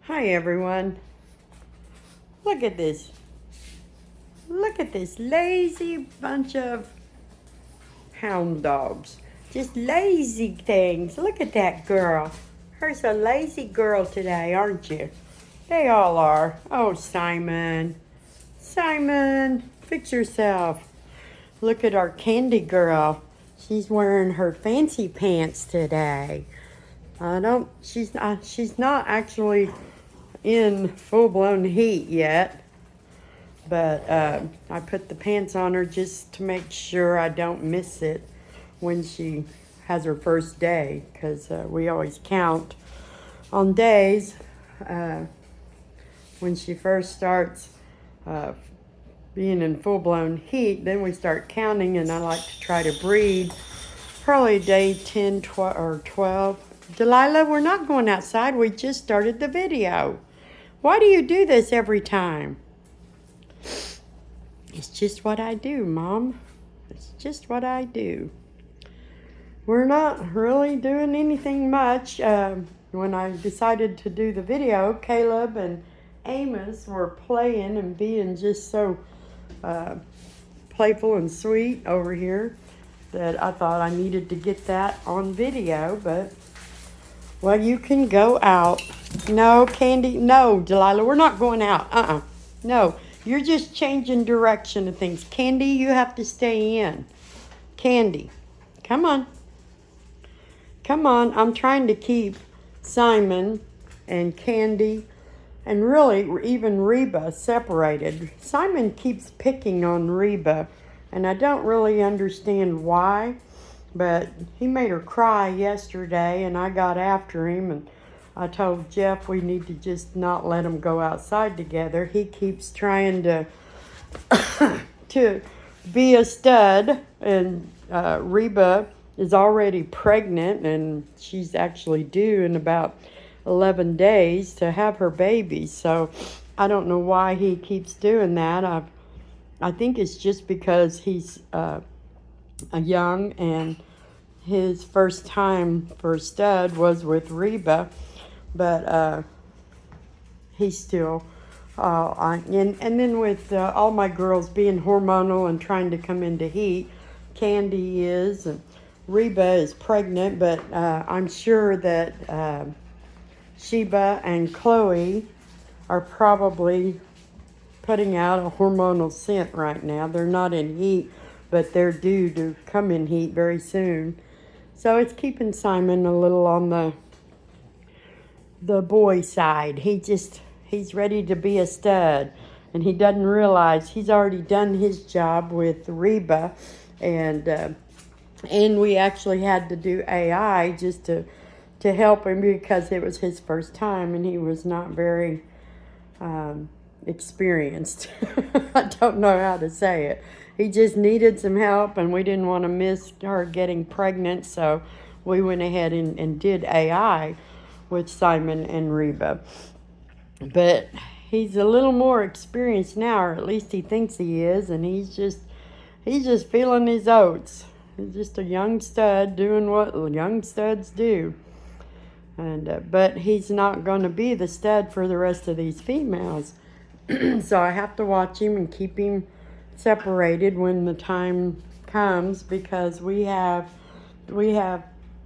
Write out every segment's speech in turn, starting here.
Hi everyone. Look at this. Look at this lazy bunch of hound dogs. Just lazy things. Look at that girl. Her's a lazy girl today, aren't you? They all are. Oh, Simon. Simon, fix yourself. Look at our candy girl. She's wearing her fancy pants today. She's not actually in full-blown heat yet, but I put the pants on her just to make sure I don't miss it when she has her first day, because we always count on days when she first starts being in full-blown heat. Then we start counting, and I like to try to breed probably day 10, 12, or 12. Delilah, we're not going outside. We just started the video. Why do you do this every time? It's just what I do, Mom. It's just what I do. We're not really doing anything much. When I decided to do the video, Caleb and Amos were playing and being just so playful and sweet over here that I thought I needed to get that on video, but well, you can go out. No, Candy. No, Delilah, we're not going out. No, you're just changing direction of things. Candy, you have to stay in. Candy, come on. Come on. I'm trying to keep Simon and Candy and really even Reba separated. Simon keeps picking on Reba, and I don't really understand why. But he made her cry yesterday, and I got after him, and I told Jeff we need to just not let them go outside together. He keeps trying to to be a stud, and Reba is already pregnant, and she's actually due in about 11 days to have her baby. So I don't know why he keeps doing that. I think it's just because he's a young, and his first time for stud was with Reba, but he's still and then with all my girls being hormonal and trying to come into heat, Candy is, and Reba is pregnant, but I'm sure that Sheba and Chloe are probably putting out a hormonal scent right now. They're not in heat, but they're due to come in heat very soon. So it's keeping Simon a little on the boy side. He's ready to be a stud, and he doesn't realize he's already done his job with Reba, and we actually had to do AI just to help him because it was his first time and he was not very experienced. I don't know how to say it. He just needed some help, and we didn't want to miss her getting pregnant, so we went ahead and did AI with Simon and Reba. But he's a little more experienced now, or at least he thinks he is, and he's just feeling his oats. He's just a young stud doing what young studs do. And but he's not going to be the stud for the rest of these females. So I have to watch him and keep him separated when the time comes, because we have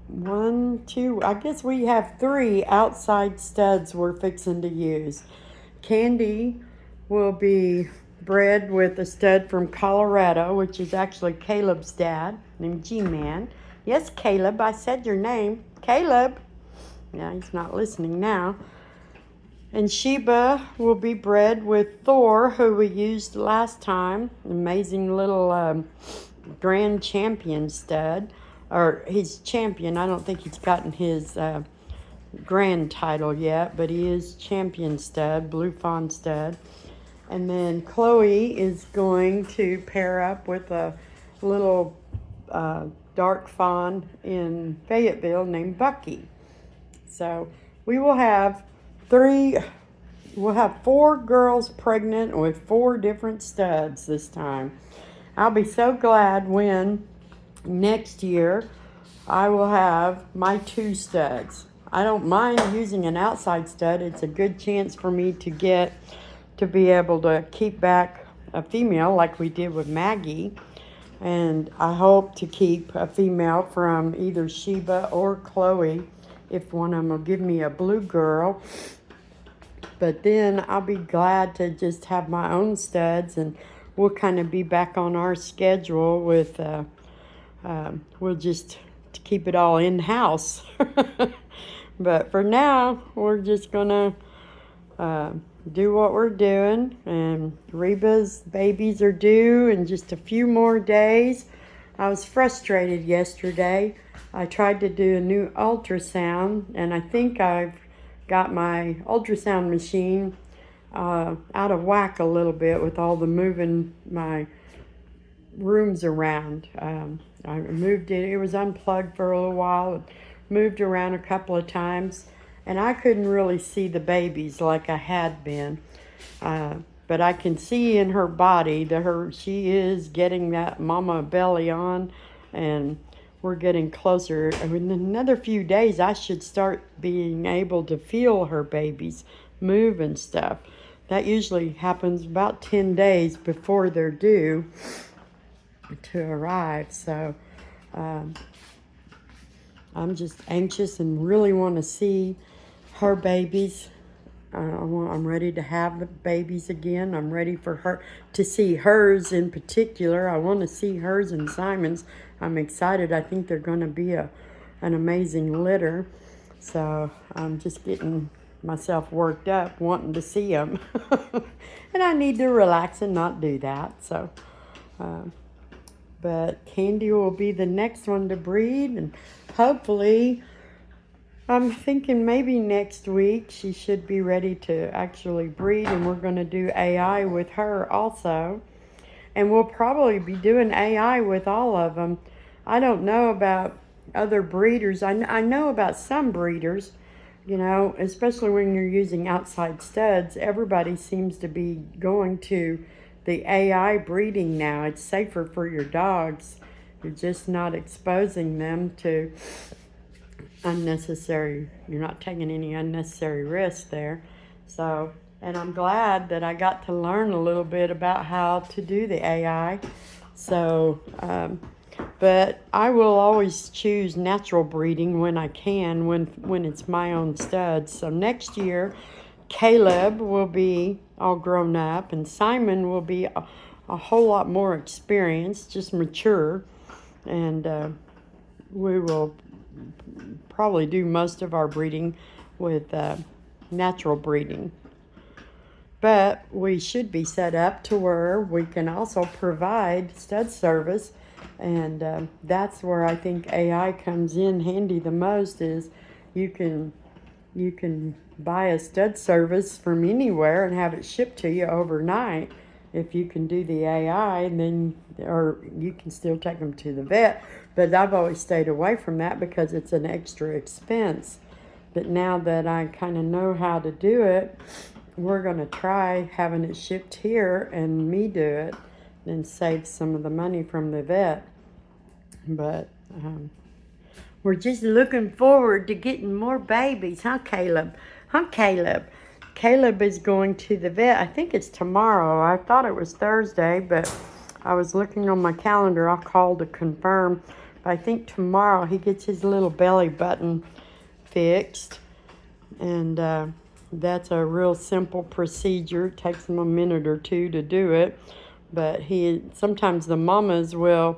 one, two, I guess we have 3 outside studs we're fixing to use. Candy will be bred with a stud from Colorado, which is actually Caleb's dad, named G-Man. Yes, Caleb, I said your name. Caleb. Yeah, he's not listening now. And Sheba will be bred with Thor, who we used last time. Amazing little grand champion stud. Or he's champion. I don't think he's gotten his grand title yet, but he is champion stud, blue fawn stud. And then Chloe is going to pair up with a little dark fawn in Fayetteville named Bucky. So we will have 4 girls pregnant with 4 different studs this time. I'll be so glad when next year I will have my 2 studs. I don't mind using an outside stud. It's a good chance for me to be able to keep back a female like we did with Maggie. And I hope to keep a female from either Sheba or Chloe if one of them will give me a blue girl. But then I'll be glad to just have my own studs, and we'll kind of be back on our schedule with, we'll just keep it all in-house. But for now, we're just going to do what we're doing. And Reba's babies are due in just a few more days. I was frustrated yesterday. I tried to do a new ultrasound, and I think I've got my ultrasound machine out of whack a little bit with all the moving my rooms around. I moved it. It was unplugged for a little while, moved around a couple of times, and I couldn't really see the babies like I had been. But I can see in her body that she is getting that mama belly on, and we're getting closer. In another few days, I should start being able to feel her babies move and stuff. That usually happens about 10 days before they're due to arrive. So I'm just anxious and really want to see her babies. I'm ready to have the babies again. I'm ready for her to see hers in particular. I want to see hers and Simon's. I'm excited. I think they're going to be an amazing litter. So I'm just getting myself worked up wanting to see them. And I need to relax and not do that. So, but Candy will be the next one to breed, and hopefully, I'm thinking maybe next week she should be ready to actually breed, and we're going to do AI with her also. And we'll probably be doing AI with all of them. I don't know about other breeders. I know about some breeders, especially when you're using outside studs. Everybody seems to be going to the AI breeding now. It's safer for your dogs. You're just not exposing them to you're not taking any unnecessary risks there. So, and I'm glad that I got to learn a little bit about how to do the AI. So, but I will always choose natural breeding when I can, when it's my own studs. So next year, Caleb will be all grown up, and Simon will be a whole lot more experienced, just mature, and we will probably do most of our breeding with natural breeding. But we should be set up to where we can also provide stud service, and that's where I think AI comes in handy the most. Is you can buy a stud service from anywhere and have it shipped to you overnight. If you can do the AI, and then, or you can still take them to the vet. But I've always stayed away from that because it's an extra expense. But now that I kind of know how to do it, we're going to try having it shipped here and me do it, and save some of the money from the vet. But we're just looking forward to getting more babies, huh, Caleb? Caleb is going to the vet. I think it's tomorrow. I thought it was Thursday, but I was looking on my calendar. I'll call to confirm. But I think tomorrow he gets his little belly button fixed. And that's a real simple procedure. It takes him a minute or two to do it. But sometimes the mamas will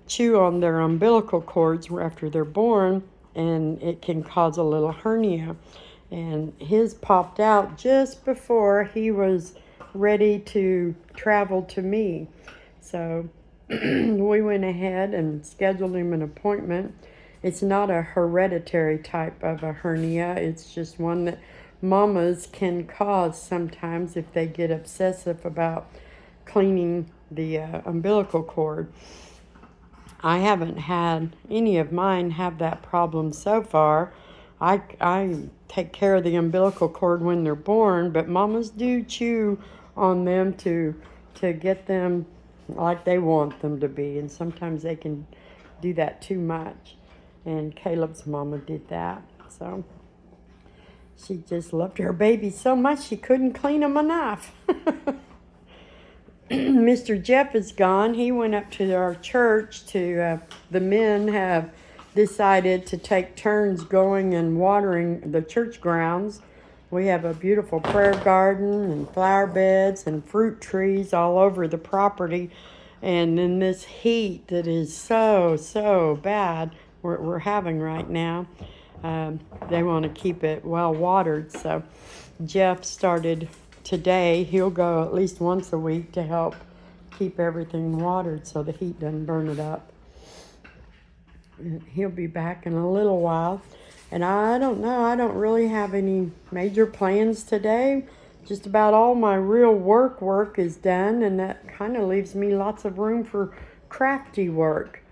chew on their umbilical cords after they're born, and it can cause a little hernia. And his popped out just before he was ready to travel to me. So we went ahead and scheduled him an appointment. It's not a hereditary type of a hernia. It's just one that mamas can cause sometimes if they get obsessive about cleaning the umbilical cord. I haven't had any of mine have that problem so far. I take care of the umbilical cord when they're born, but mamas do chew on them to get them like they want them to be, and sometimes they can do that too much. And Caleb's mama did that. So she just loved her baby so much she couldn't clean them enough. Mr. Jeff is gone. He went up to our church to, the men have decided to take turns going and watering the church grounds. We have a beautiful prayer garden and flower beds and fruit trees all over the property. And in this heat that is so bad we're having right now, they want to keep it well watered. So Jeff started today. He'll go at least once a week to help keep everything watered so the heat doesn't burn it up. He'll be back in a little while. And I don't know, I don't really have any major plans today. Just about all my real work is done, and that kind of leaves me lots of room for crafty work.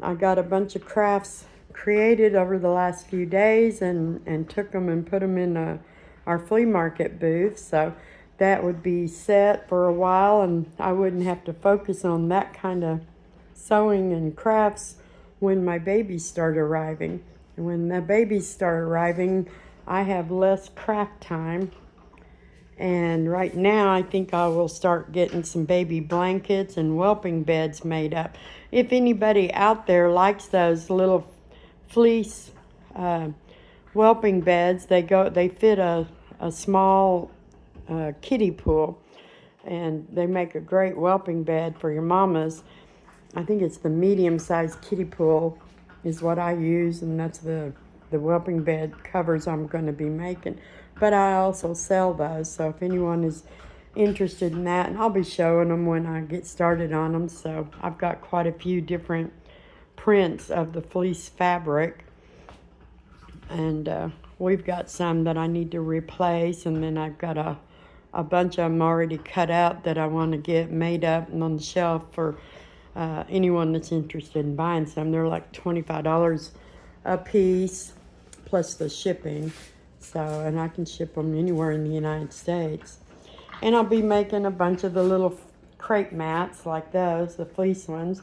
I got a bunch of crafts created over the last few days and took them and put them in our flea market booth. So that would be set for a while, and I wouldn't have to focus on that kind of sewing and crafts when my babies start arriving. And when the babies start arriving, I have less craft time. And right now, I think I will start getting some baby blankets and whelping beds made up. If anybody out there likes those little fleece whelping beds, they fit a small kiddie pool, and they make a great whelping bed for your mamas. I think it's the medium-sized kiddie pool is what I use, and that's the whelping bed covers I'm going to be making. But I also sell those, so if anyone is interested in that, and I'll be showing them when I get started on them. So I've got quite a few different prints of the fleece fabric, and we've got some that I need to replace, and then I've got a bunch of them already cut out that I want to get made up and on the shelf for anyone that's interested in buying some. They're like $25 a piece plus the shipping. So, and I can ship them anywhere in the United States. And I'll be making a bunch of the little crepe mats like those, the fleece ones.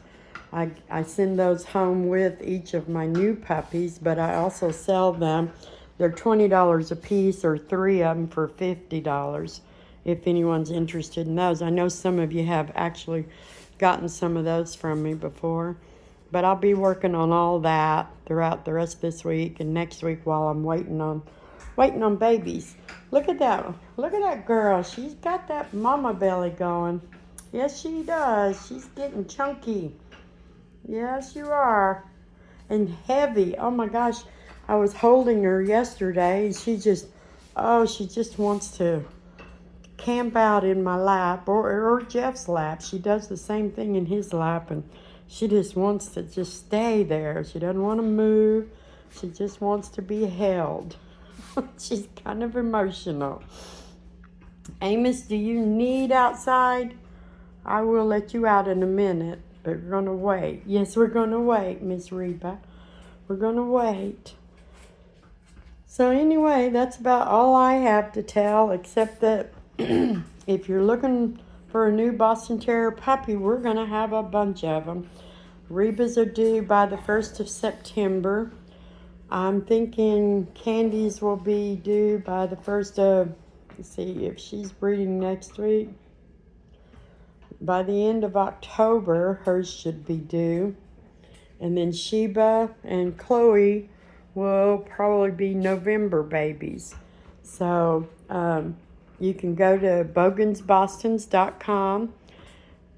I send those home with each of my new puppies, but I also sell them. They're $20 a piece, or 3 of them for $50 if anyone's interested in those. I know some of you have actually gotten some of those from me before, but I'll be working on all that throughout the rest of this week and next week while I'm waiting on babies. Look at that girl. She's got that mama belly going. Yes, she does. She's getting chunky. Yes, you are. And heavy. Oh my gosh. I was holding her yesterday, and she just wants to camp out in my lap or Jeff's lap. She does the same thing in his lap, and she just wants to just stay there. She doesn't want to move. She just wants to be held. She's kind of emotional. Amos, do you need outside? I will let you out in a minute, but we're going to wait. Yes, we're going to wait, Miss Reba. We're going to wait. So anyway, that's about all I have to tell, except that if you're looking for a new Boston Terrier puppy, we're going to have a bunch of them. Reba's are due by the 1st of September. I'm thinking Candy's will be due by the 1st of, let's see if she's breeding next week. By the end of October, hers should be due. And then Sheba and Chloe will probably be November babies. So you can go to bogansbostons.com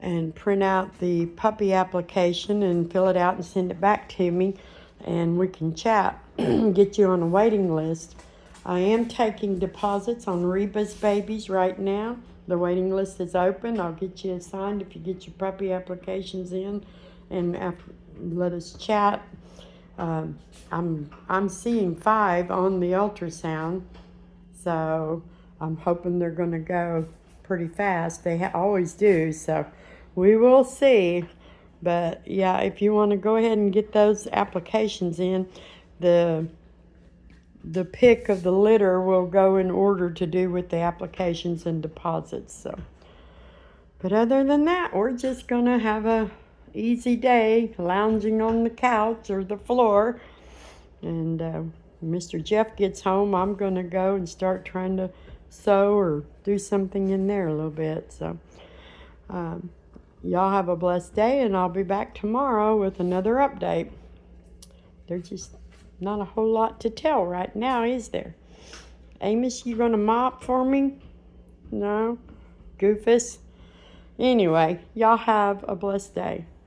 and print out the puppy application and fill it out and send it back to me, and we can chat and get you on a waiting list. I am taking deposits on Reba's babies right now. The waiting list is open. I'll get you assigned if you get your puppy applications in, and let us chat. I'm seeing 5 on the ultrasound, so I'm hoping they're going to go pretty fast. They always do, so we will see. But yeah, if you want to go ahead and get those applications in, the pick of the litter will go in order to do with the applications and deposits. So, but other than that, we're just going to have a easy day lounging on the couch or the floor And Mr. Jeff gets home, I'm going to go and start trying to sew or do something in there a little bit. So y'all have a blessed day, and I'll be back tomorrow with another update. There's just not a whole lot to tell right now, is there? Amos, you going to mop for me? No? Goofus? Anyway, y'all have a blessed day.